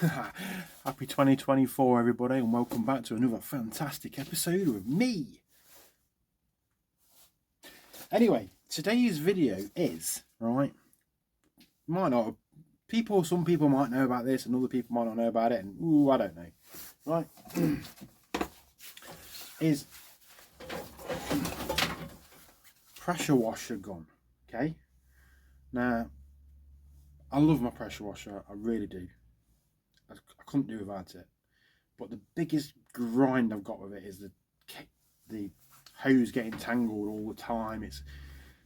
Happy 2024 everybody, and welcome back to another fantastic episode with me. Anyway, today's video is, right, some people might know about this and other people might not know about it, and I don't know, right, is pressure washer gun, okay? Now, I love my pressure washer, I really do. I couldn't do without it. But the biggest grind I've got with it is the hose getting tangled all the time. It's,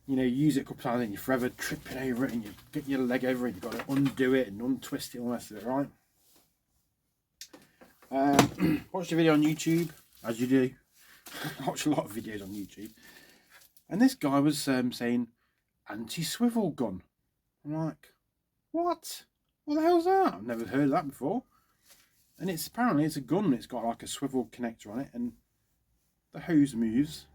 you know, you use it a couple of times and you're forever tripping over it, and you get your leg over it, you've got to undo it and untwist it and all the rest of it, right? Watched a video on YouTube, as you do. I watch a lot of videos on YouTube. And this guy was saying, anti-swivel gun. I'm like, what? What the hell's that? I've never heard of that before. And apparently it's a gun. It's got like a swivel connector on it, and the hose moves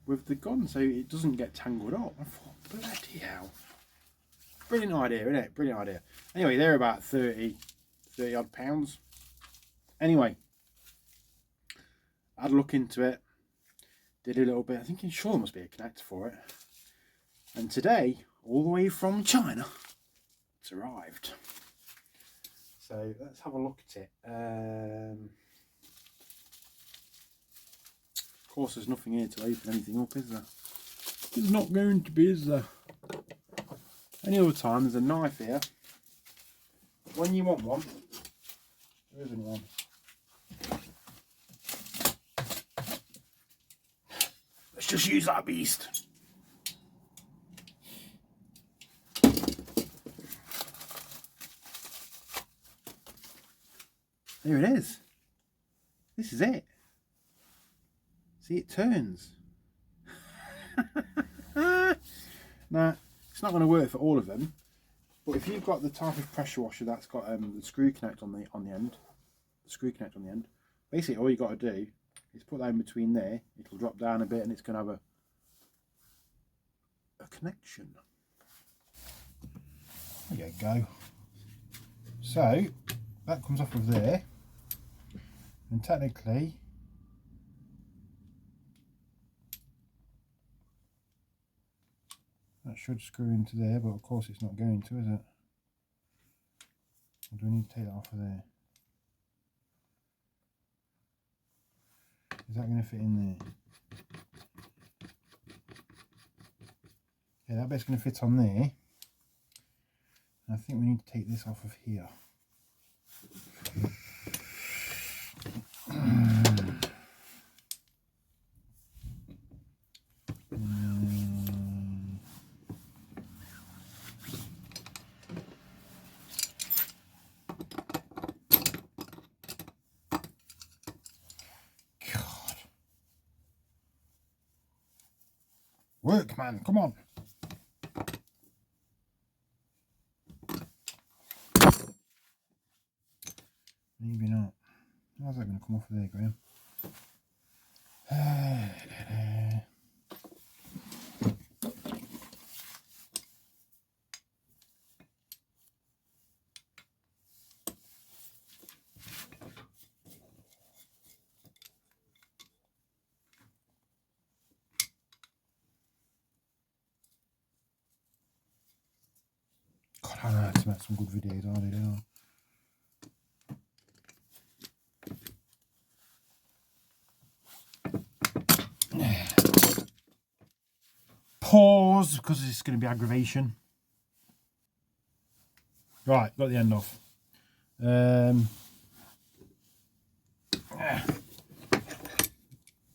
with the gun, so it doesn't get tangled up. I thought, bloody hell! Brilliant idea, isn't it? Brilliant idea. Anyway, they're about 30 odd pounds. Anyway, I had a look into it. Did a little bit. I think sure there must be a connector for it. And today, all the way from China, it's arrived. So let's have a look at it. Of course, there's nothing here to open anything up, is there? There's not going to be, is there? Any other time, there's a knife here. When you want one, there isn't one. Let's just use that beast. There it is. This is it. See, it turns. Now, it's not going to work for all of them, but if you've got the type of pressure washer that's got the screw connect on the end, basically all you got to do is put that in between there. It'll drop down a bit, and it's going to have a connection. There you go. So that comes off of there. And technically, that should screw into there, but of course it's not going to, is it? Or do we need to take that off of there? Is that going to fit in there? Yeah, that bit's going to fit on there. And I think we need to take this off of here. Work, man, come on. Maybe not. How's that going to come off of there, Graham? God, I know how to make some good videos, aren't they? Pause, because it's going to be aggravation. Right, got the end off.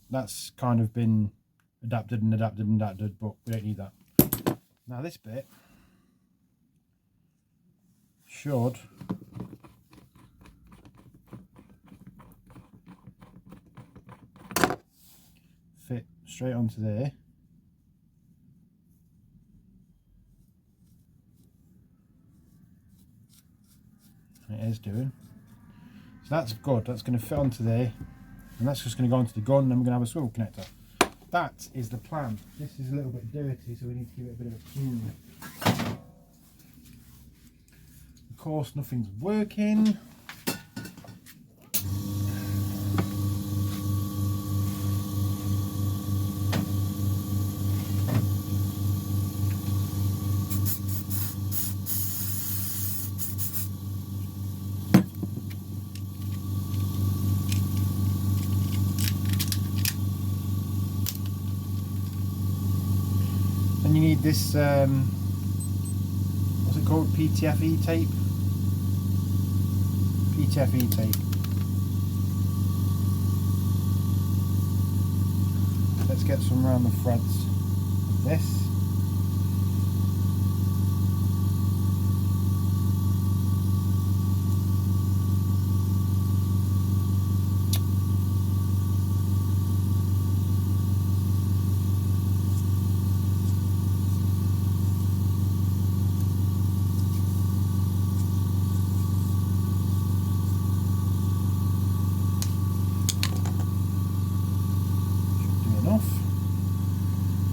That's kind of been adapted, but we don't need that. Now this bit should fit straight onto there. It is doing. So that's good, that's going to fit onto there, and that's just going to go onto the gun, and then we're going to have a swivel connector. That is the plan. This is a little bit dirty, so we need to give it a bit of a clean. course nothing's working. And you need this, what's it called, PTFE tape? PTFE tape. Let's get some around the threads with this.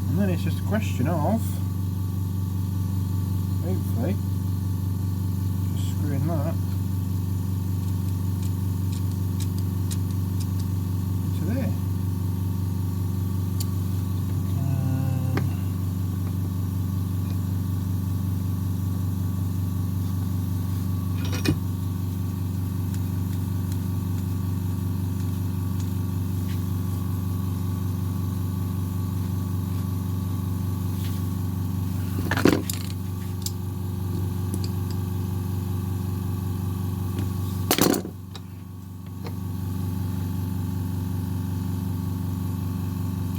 And then it's just a question of, hopefully, just screwing that into there.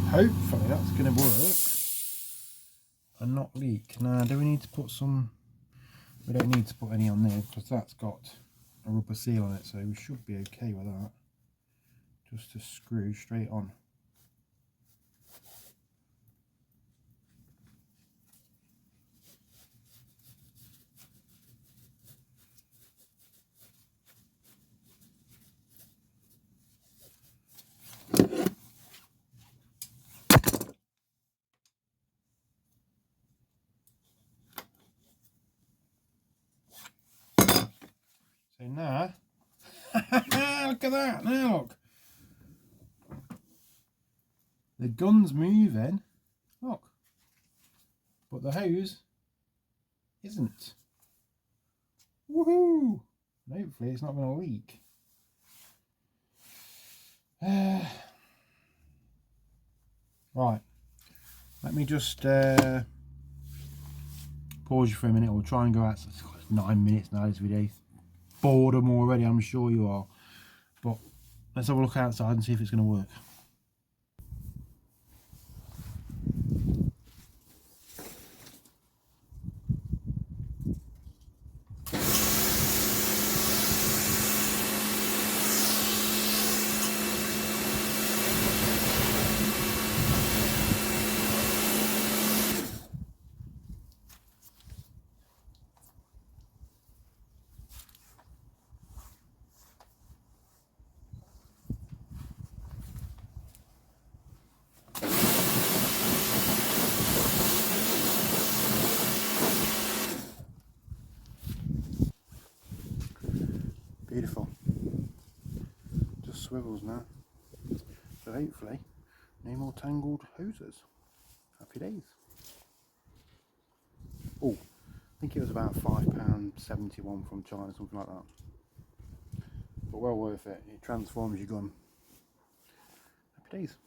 Hopefully that's going to work and not leak. Now, do we need to put some? We don't need to put any on there because that's got a rubber seal on it, so we should be okay with that. Just to screw straight on. So now, look at that, now look. The gun's moving, look, but the hose isn't. Woohoo! And hopefully it's not going to leak. Right, let me just pause you for a minute. We'll try and go out. It's 9 minutes now, this video. Boredom already, I'm sure you are. But let's have a look outside and see if it's going to work. Beautiful. Just swivels now. So hopefully, no more tangled hoses. Happy days. Oh, I think it was about £5.71 from China, something like that. But well worth it. It transforms your gun. Happy days.